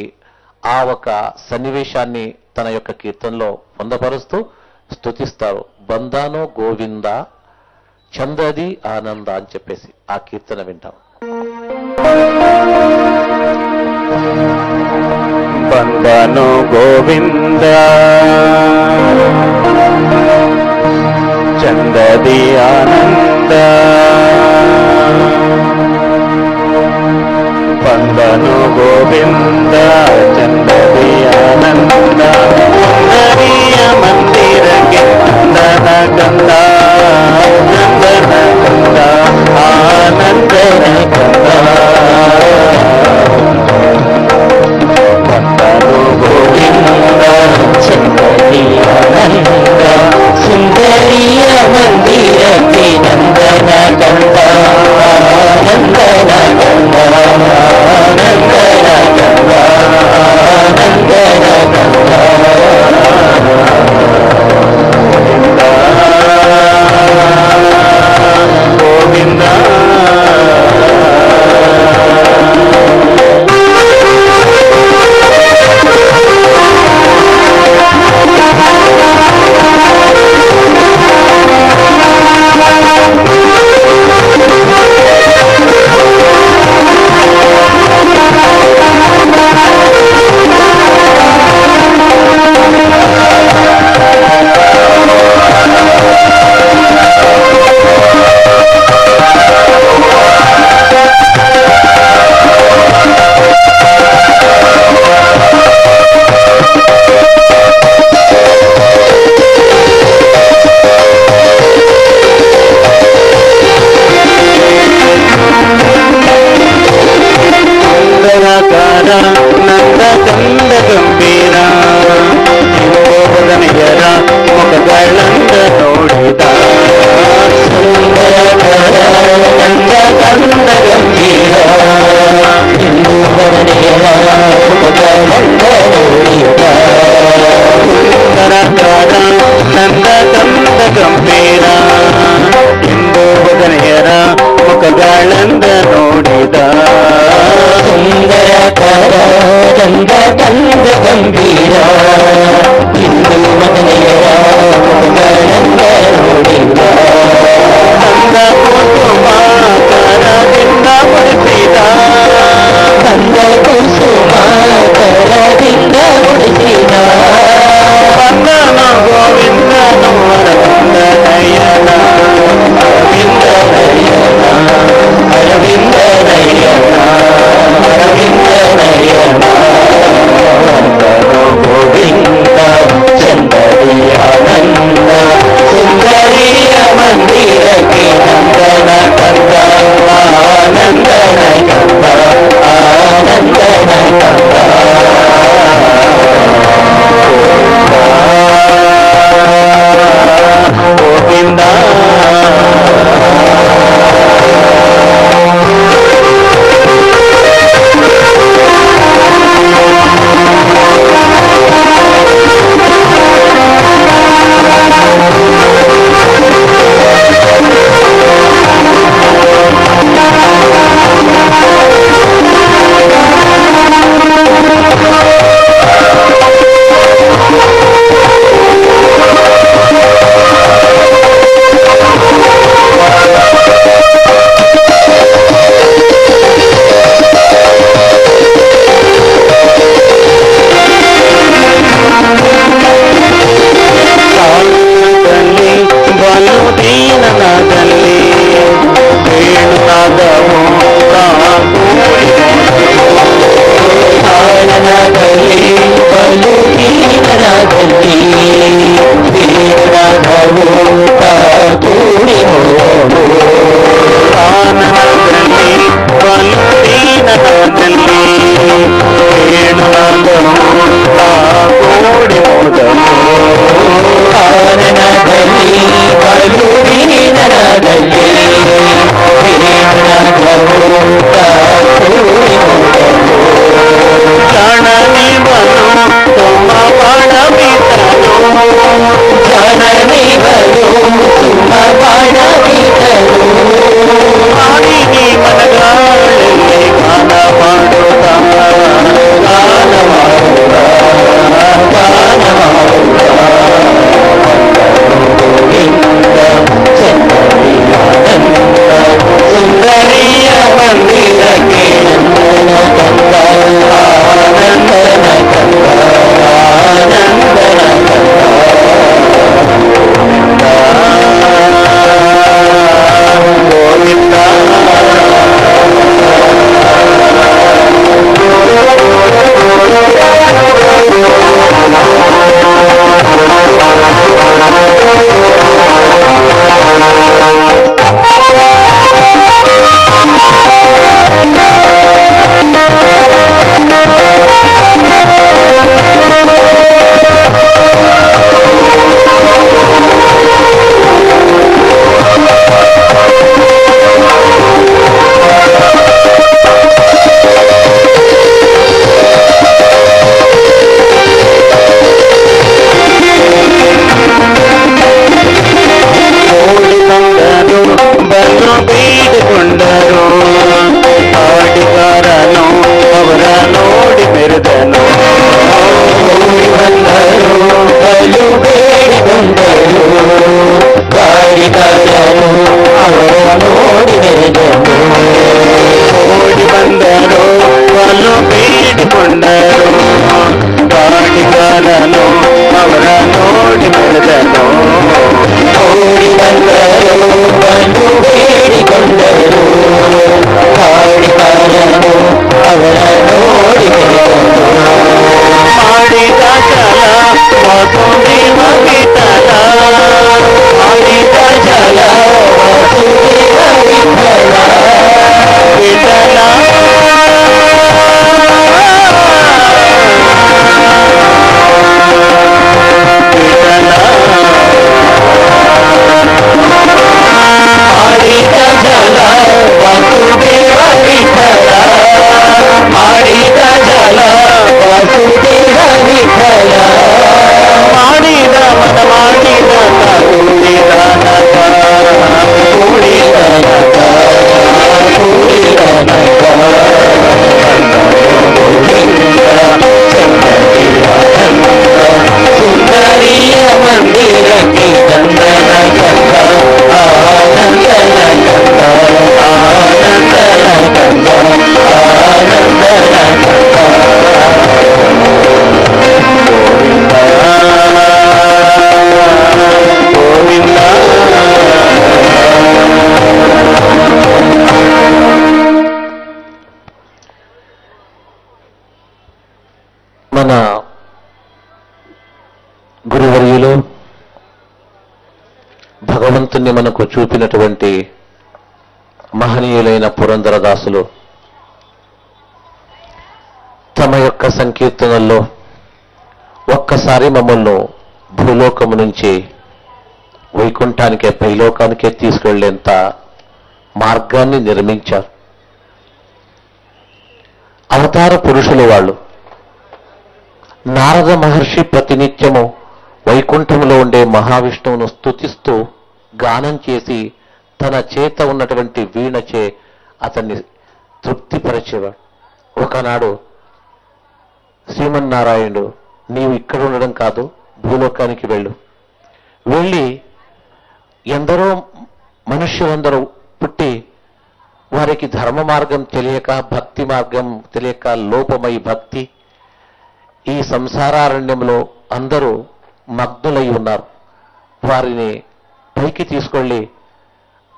S1: ఆ ఒక సన్నివేశాన్ని తన యొక్క కీర్తనలో పొందపరుస్తూ స్తుతిస్తారు. బందానో గోవింద చందది ఆనంద అని చెప్పేసి ఆ కీర్తన వింటాం.
S2: బందను గోవింద చందది ఆనంద, బందను గోవింద చందది ఆనంద, ಸುಂದರಿಯ ಮಂದಿರಕ್ಕೆ ನಂದನ ಕಂದ, ನಂದನ ಕಂದ ಆನಂದನ ಕಂದ, బందను గోవింద
S3: చందది ఆనంద, సుందరియ మందిరಕ್ಕೆ ನಂದನ ಕಂದ, ನಂದನ ಕಂದ, ನಂದನ ಕಂದ, ನಂದನ ಕಂದ.
S2: గోవింద
S1: భగవంతుణ్ణి మనకు చూపినటువంటి మహనీయులైన పురంధరదాసులు తమ యొక్క సంకీర్తనల్లో ఒక్కసారి మమ్మల్ని భూలోకము నుంచి వైకుంఠానికే పైలోకానికే తీసుకెళ్లేంత మార్గాన్ని నిర్మించారు. అవతార పురుషులు వాళ్ళు. నారద మహర్షి ప్రతినిత్యము వైకుంఠంలో ఉండే మహావిష్ణువును స్తుతిస్తూ గానం చేసి తన చేత ఉన్నటువంటి వీణచే అతన్ని తృప్తిపరిచేవాడు. ఒకనాడు శ్రీమన్నారాయణుడు, నీవు ఇక్కడ ఉండడం కాదు, భూలోకానికి వెళ్ళి ఎందరో మనుష్యులందరూ పుట్టి వారికి ధర్మ మార్గం తెలియక, భక్తి మార్గం తెలియక లోపమై భక్తి ఈ సంసారారణ్యంలో అందరూ మగ్నులై ఉన్నారు. వారిని పైకి తీసుకెళ్ళి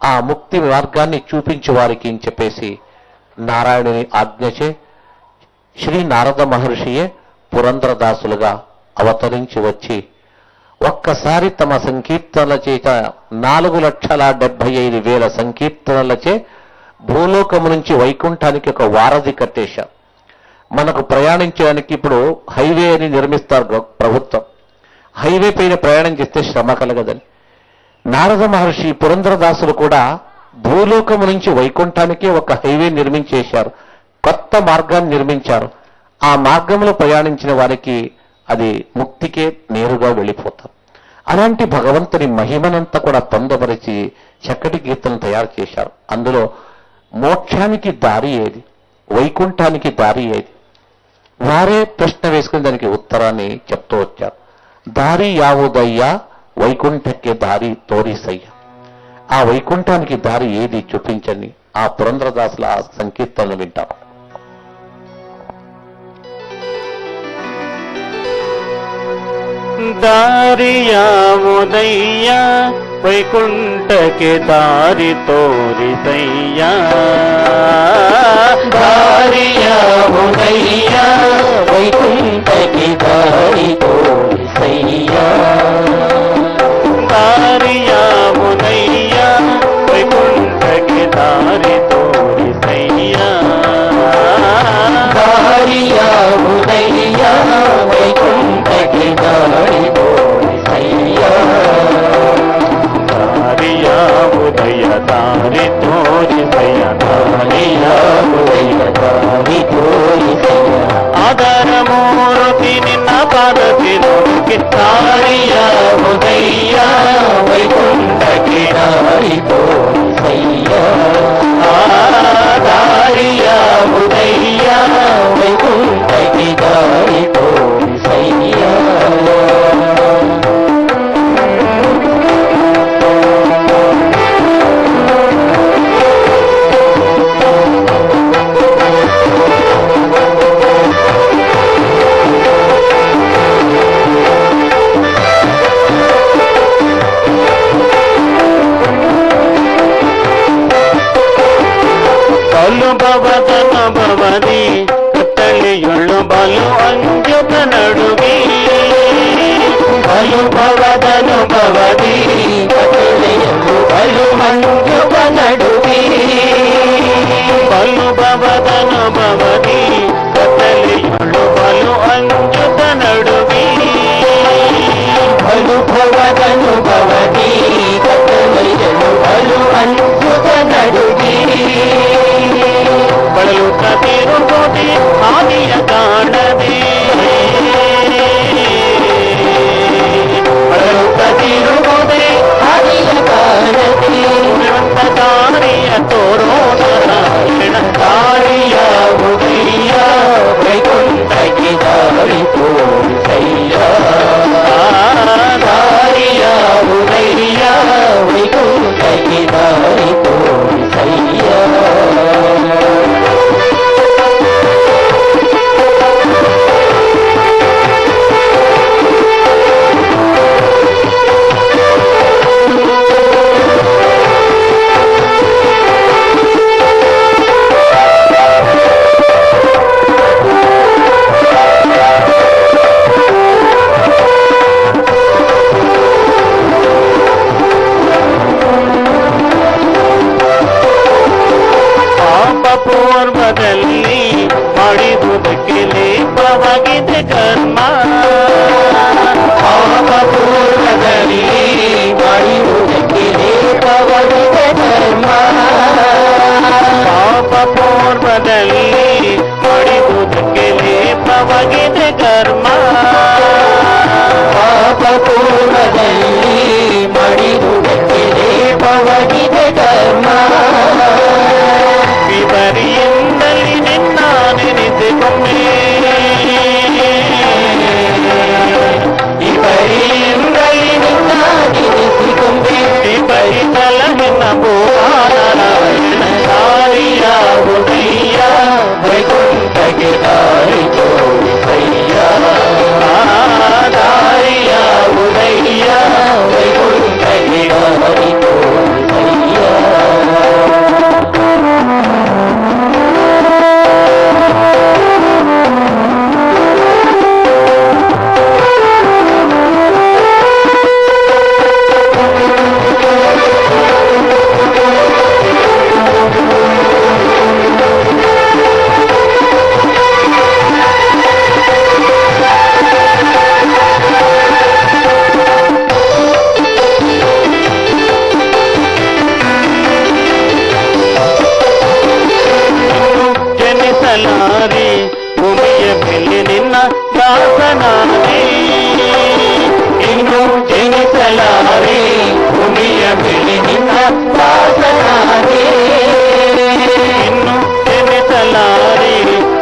S1: ఆ ముక్తి మార్గాన్ని చూపించు వారికి అని చెప్పేసి నారాయణుని ఆజ్ఞచే శ్రీ నారద మహర్షియే పురంధరదాసులుగా అవతరించి వచ్చి ఒక్కసారి తమ సంకీర్తనల చేత 4,75,000 సంకీర్తనలచే భూలోకము నుంచి వైకుంఠానికి ఒక వారధి కట్టేశారు. మనకు ప్రయాణించడానికి ఇప్పుడు హైవే అని నిర్మిస్తారు ప్రభుత్వం. హైవే పైన ప్రయాణం చేస్తే శ్రమ కలగదని నారద మహర్షి పురంధరదాసులు కూడా భూలోకము నుంచి వైకుంఠానికి ఒక హైవే నిర్మించేశారు. కొత్త మార్గాన్ని నిర్మించారు. ఆ మార్గంలో ప్రయాణించిన వారికి అది ముక్తికే నేరుగా వెళ్ళిపోతారు. అలాంటి భగవంతుని మహిమనంతా కూడా పొందపరిచి చక్కటి గీతను తయారు చేశారు. అందులో మోక్షానికి దారి ఏది, వైకుంఠానికి దారి ఏది, వారే ప్రశ్న వేసుకుని దానికి ఉత్తరాన్ని చెప్తూ వచ్చారు. దారి యావుదయ్యా వైకుంఠಕ್ಕೆ దారి తోరిసయ్య. ఆ వైకుంఠానికి దారి ఏది చూపించండి. ఆ పురంధరదాసుల ఆ సంకీర్తనలు వింటాం.
S2: దారియాముదయ్యా వైకుంఠಕ್ಕೆ దారి తోరిసయ్యా.
S3: దారియాముదయ్యా వైకుంఠಕ್ಕೆ దారి తోరిసయ్యా.
S2: దారియాముదయ్యా వైకుంఠಕ್ಕೆ దారి తోరిసయ్యా.
S3: దారియాముదయ్యా వైకుంఠಕ್ಕೆ దారి తోరిసయ్యా.
S2: దారియాముదయ్య దారి తోరిసయ్య.
S3: దారియాముదయ్య దారి తోరిసయ్యా.
S2: ఆధారమూర్తి నిన్న పాదతి నొక్కి.
S3: దారియాముదయ్యా వైకుంఠಕ್ಕೆ దారి తోరిసయ్యా. దారియాముదయ్యా వైకుంఠಕ್ಕೆ దారి తోరిసయ్యా.
S2: ಬಲು ಭವತನ ಭವದಿ ಕತ್ತಳಿಯುಳ್ಳು ಬಲು ಅಂಜುತ ನಡುಗಿ.
S3: ಬಲು ಭವದನು ಭವದಿ ಕತ್ತಲೆಯಲು ಬಲು ಮಂಜುಗ ನಡುಗಿ.
S2: ಬಲು ಭವತನ ಭವದಿ ಕತ್ತಳಿಯುಳ್ಳು ಬಲು ಅಂಜುತ ನಡುಗಿ.
S3: ಬಲು ಭವದನು ಭವದಿ ಕತ್ತಲೆಯಲು ಬಲು ಮಂಜುಗ ನಡುಗಿ.
S2: ಬಳಲುತ್ತ ತಿರುಗೋದೆ ಹಾದಿಯ ಕಾಣದೆ.
S3: ಬಳಲುತ್ತ ತಿರುಗೋದೆ ಹಾದಿಯ ಕಾಣದೆ.
S2: ದಾರಿಯ ತೋರೋ ನಾರಾಯಣ.
S3: ದಾರಿಯಾವುದಯ್ಯ ವೈಕುಂಠಕ್ಕೆ ದಾರಿ ತೋರಿಸಯ್ಯ. ದಾರಿಯಾವುದಯ್ಯ ವೈಕುಂಠಕ್ಕೆ ದಾರಿ ತೋರಿಸಯ್ಯ.
S2: ಪೂರ್ವದಲ್ಲಿ ಮಾಡಿದುದಕ್ಕೆ ಲೇಪವಾಗಿದೆ ಕರ್ಮ.
S3: ಪಾಪ ಪೂರ್ವದಲ್ಲಿ ಮಾಡಿರುವುದಕ್ಕೆ ಲೇಪವಾಗಿದೆ ಕರ್ಮ.
S2: ಪಾಪ ಪೂರ್ವದಲ್ಲಿ ಮಾಡಿದುದಕ್ಕೆ ಲೇಪವಾಗಿದೆ ಕರ್ಮ.
S3: ಪಾಪ ಪೂರ್ವದಲ್ಲಿ ಮಾಡಿರುವುದಕ್ಕೆ ಲೇಪವಾಗಿದೆ ಕರ್ಮ.
S2: ವಿಪರಿಯಿಂದಲೇ ನಿನ್ನ ನೆನೆಸಿಕೊಂಡೆ,
S3: ವಿಪರಿಯಿಂದಲೇ ನಿನ್ನ ನೆನೆಸಿಕೊಂಡೆ.
S2: ವಿಪರಿಸಲ ನಿನ್ನ ಭೂನಾರಾಯಣ ದಾರಿಯಾವುದಯ್ಯ,
S3: ವೈಕುಂಠಕ್ಕೆ ದಾರಿ ತೋರಿಸಯ್ಯ. ದಾರಿಯಾವುದಯ್ಯ, ವೈಕುಂಠಕ್ಕೆ ದಾರಿ ತೋರಿಸಯ್ಯ.
S2: ಜನಿಸಲಾರೆ ಭೂಮಿಯ ಮೇಲೆ ನಿನ್ನ ದಾಸನಾದೆ.
S3: ಇನ್ನು ಜನಿಸಲಾರೆ ಭೂಮಿಯ ಮೇಲೆ ನಿನ್ನ ದಾಸನಾದೆ.
S2: ಇನ್ನು ಜನಿಸಲಾರೆ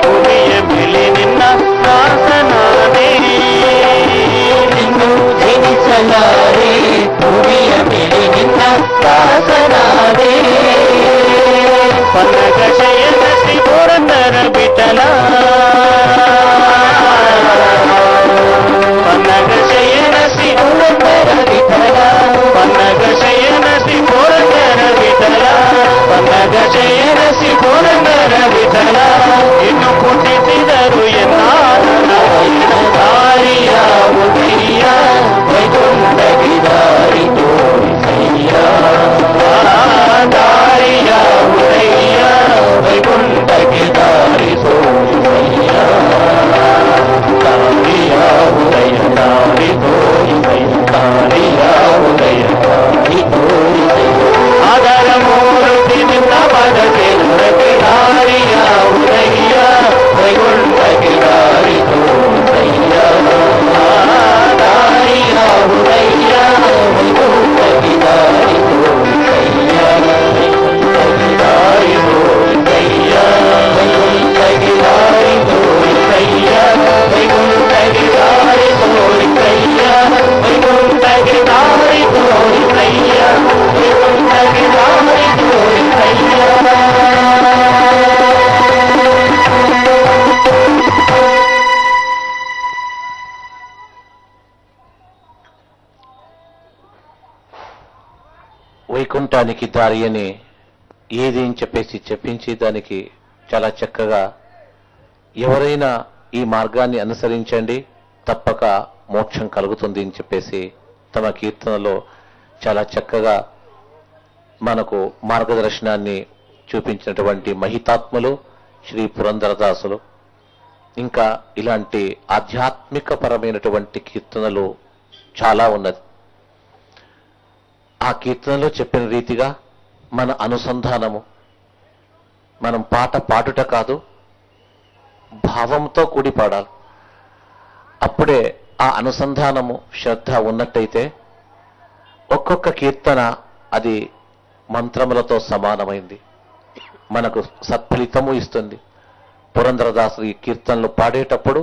S2: ಭೂಮಿಯ ಮೇಲೆ ನಿನ್ನ ದಾಸನಾದೆ.
S3: ಇನ್ನು ಜನಿಸಲಾರೆ ಭೂಮಿಯ ಮೇಲೆ ನಿನ್ನ ದಾಸನಾದೆ.
S2: ಪನ್ನಗ ಶಯನ ಶ್ರೀ ಪುರಂದರ ವಿಠಲ, ಪನ್ನಗ ಶಯನ ಶ್ರೀ
S3: ಪುರಂದರ ವಿಠಲ,
S2: ಪನ್ನಗ ಶಯನ ಶ್ರೀ ಪುರಂದರ ವಿಠಲ, ಪನ್ನಗ ಶಯನ ಶ್ರೀ ಪುರಂದರ ವಿಠಲ. ಇನ್ನು ಪುಟ್ಟಿಸಿದರು ಎನ್ನಾರಾಯಣ
S3: ದಾರಿಯಾವುದಯ್ಯ, ವೈಕುಂಠಕ್ಕೆ ದಾರಿ ತೋರಿಸಯ್ಯ. ದಾರಿಯಾವುದಯ್ಯ, ವೈಕುಂಠಕ್ಕೆ ದಾರಿ ತೋರಿಸಯ್ಯ. ದಾರಿಯಾವುದಯ್ಯ, ದಾರಿ ತೋರಿಸಯ್ಯ. ದಾರಿಯಾವುದಯ್ಯ, ದಾರಿ ತೋರಿಸಯ್ಯ.
S2: ಅದರ ಮೂರ್ತಿ ನಿನ್ನ
S3: ಪದಕ್ಕೆ ನುರಕ್ಕೆ ದಾರಿಯಾವುದಯ್ಯ, ವೈಕುಂಠಕ್ಕೆ ದಾರಿ ತೋರಿಸಯ್ಯ. ದಾರಿಯಾವುದಯ್ಯ, ವೈಕುಂಠಕ್ಕೆ ದಾರಿ ತೋರಿಸಯ್ಯ. ವೈಕುಂಠಕ್ಕೆ ದಾರಿ ತೋರಿಸಯ್ಯ. ವೈಕುಂಠಕ್ಕೆ ದಾರಿ ತೋರಿಸಯ್ಯ. ವೈಕುಂಠಕ್ಕೆ ದಾರಿ ತೋರಿಸಯ್ಯ. ವೈಕುಂಠಕ್ಕೆ ದಾರಿ ತೋರಿಸಯ್ಯ. ವೈಕುಂಠಕ್ಕೆ ದಾರಿ ತೋರಿಸಯ್ಯ.
S1: వైకుంఠానికి దారి అని ఏది అని చెప్పేసి చెప్పించి దానికి చాలా చక్కగా ఎవరైనా ఈ మార్గాన్ని అనుసరించండి తప్పక మోక్షం కలుగుతుంది అని చెప్పేసి తమ కీర్తనలో చాలా చక్కగా మనకు మార్గదర్శనాన్ని చూపించినటువంటి మహితాత్ములు శ్రీ పురందరదాసులు. ఇంకా ఇలాంటి ఆధ్యాత్మిక పరమైనటువంటి కీర్తనలు చాలా ఉన్నది. ఆ కీర్తనలో చెప్పిన రీతిగా మన అనుసంధానము, మనం పాట పాడుట కాదు, భావంతో కూడి పాడాలి. అప్పుడే ఆ అనుసంధానము శ్రద్ధ ఉన్నట్టయితే ఒక్కొక్క కీర్తన అది మంత్రములతో సమానమైంది, మనకు సత్ఫలితము ఇస్తుంది. పురందరదాసు ఈ కీర్తనలు పాడేటప్పుడు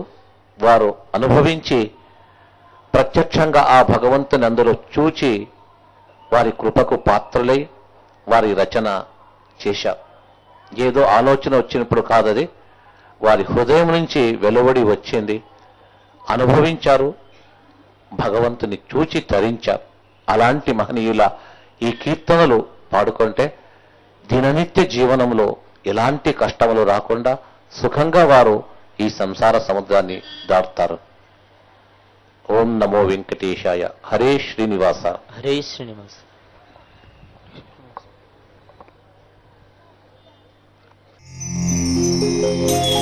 S1: వారు అనుభవించి ప్రత్యక్షంగా ఆ భగవంతుని అందులో చూచి వారి కృపకు పాత్రులై వారి రచన చేశారు. ఏదో ఆలోచన వచ్చినప్పుడు కాదది, వారి హృదయం నుంచి వెలువడి వచ్చింది, అనుభవించారు, భగవంతుని చూచి తరించారు. అలాంటి మహనీయుల ఈ కీర్తనలు పాడుకుంటే దిననిత్య జీవనంలో ఎలాంటి కష్టములు రాకుండా సుఖంగా వారు ఈ సంసార సముద్రాన్ని దాటుతారు. ఓం నమో వెంకటేశాయ. హరే శ్రీనివాస.
S4: హరే శ్రీనివాస.
S3: జై